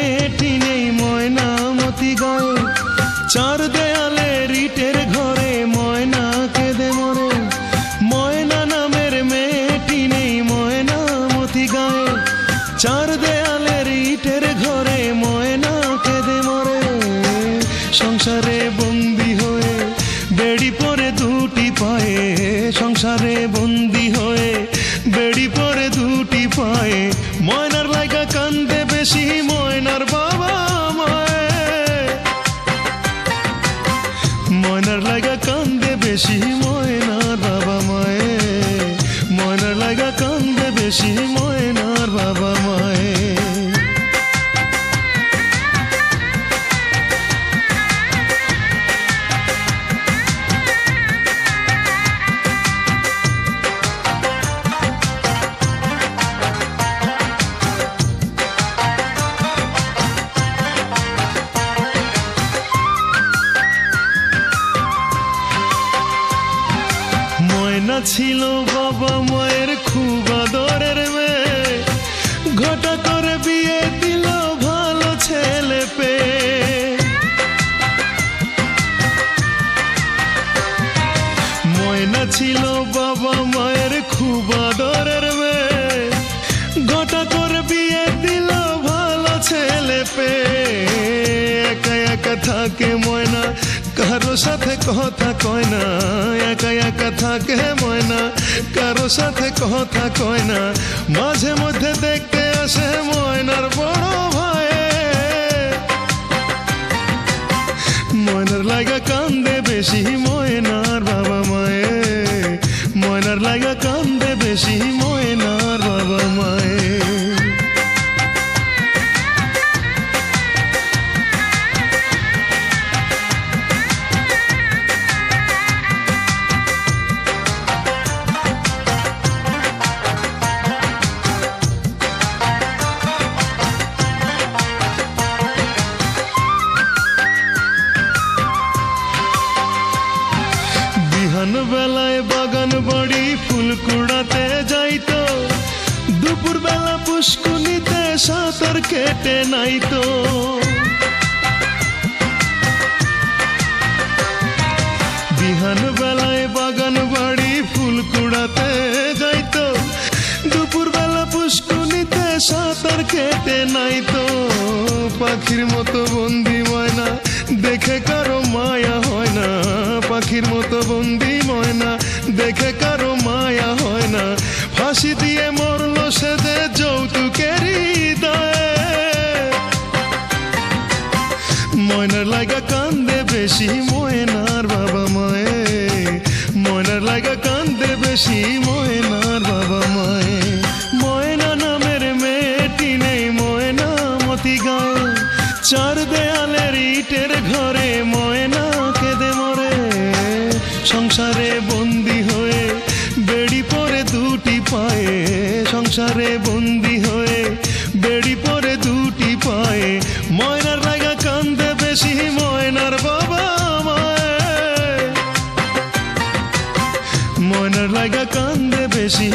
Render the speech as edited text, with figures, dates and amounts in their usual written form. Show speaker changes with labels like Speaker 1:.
Speaker 1: মেয়েটি নেই ময়নামতি গায়ে, চার দেয়ালে ইটের ঘরে ময়না কেঁদে মরে। ময়না নামের মেয়েটি নেই ময়নামতি গায়ে, চার দেয়ালের ইটের ঘরে ময়না কেঁদে মরে। সংসারে বন্দি হয়ে বেড়ি পরে দুটি পায়ে, সংসারে বন্দি হয়ে বেড়ি পরে দুটি পায়ে, ময়নার লাইগা কান্দে বেশি ময়নার বাবা মায়ে। ময়নার লাইগা কান্দে বেশি ময়নার বাবা মায়ে, ময়নার লাইগা কান্দে বেশি ময়নার বাবা মায়ে। ময়না ছিল বাবা মায়ের খুব আদরের মেয়ে, ঘটা করে বিয়ে দিল ভালো ছেলে পেয়ে। ময়না ছিল বাবা মায়ের খুব আদরের মেয়ে, ঘটা করে বিয়ে দিল ভালো ছেলে পেয়ে। একা একা থাকে ময়না, কারো সাথে কথা কয় না, একা একা থাকে ময়না, কারো সাথে কথা কয় না। মাঝে মধ্যে দেখতে আসে ময়নার বড় ভাই, ময়নার লাগা কান্দে বেশি ময়নার বাবা মায়ে, ময়নার লাগা কান্দে বেশি ময়নার বাবা মায়ে। বিহান বেলায় বাগান বাড়ি ফুল কুড়াতে যাইতো, দুপুর বেলা পুষ্কুনিতে সাঁতার কেটে নাইতো। বিহান বেলায় বাগান বাড়ি ফুল কুড়াতে যাইতো, দুপুর বেলা পুষ্কুনিতে সাঁতার কেটে নাইতো। পাখির মতো বন্দি ময়না, দেখে কারো মায়া হয় না, পাখির মতো বন্দি ময়না, দেখে কারো মায়া হয় না। ফাঁসি দিয়ে মরলো সে যে যৌতুকেরই দায়ে, ময়নার লাগা কান্দে বেশি ময়নার বাবা মায়ে, ময়নার লাগা কান্দে বেশি ময়নার বাবা মায়ে। ময়না নামের মেয়েটি নেই ময়নামতি গায়ে, চার দেয়ালের ইটের ঘরে ময়না কেঁদে মরে। সংসারে বন্দি হয়ে বেড়ি পরে দুটি পায়ে, সংসারে বন্দি হয়ে বেড়ি পরে দুটি পায়ে, ময়নার লাগা কান্দে বেশি ময়নার বাবা মায়ে, ময়নার লাগা কান্দে বেশি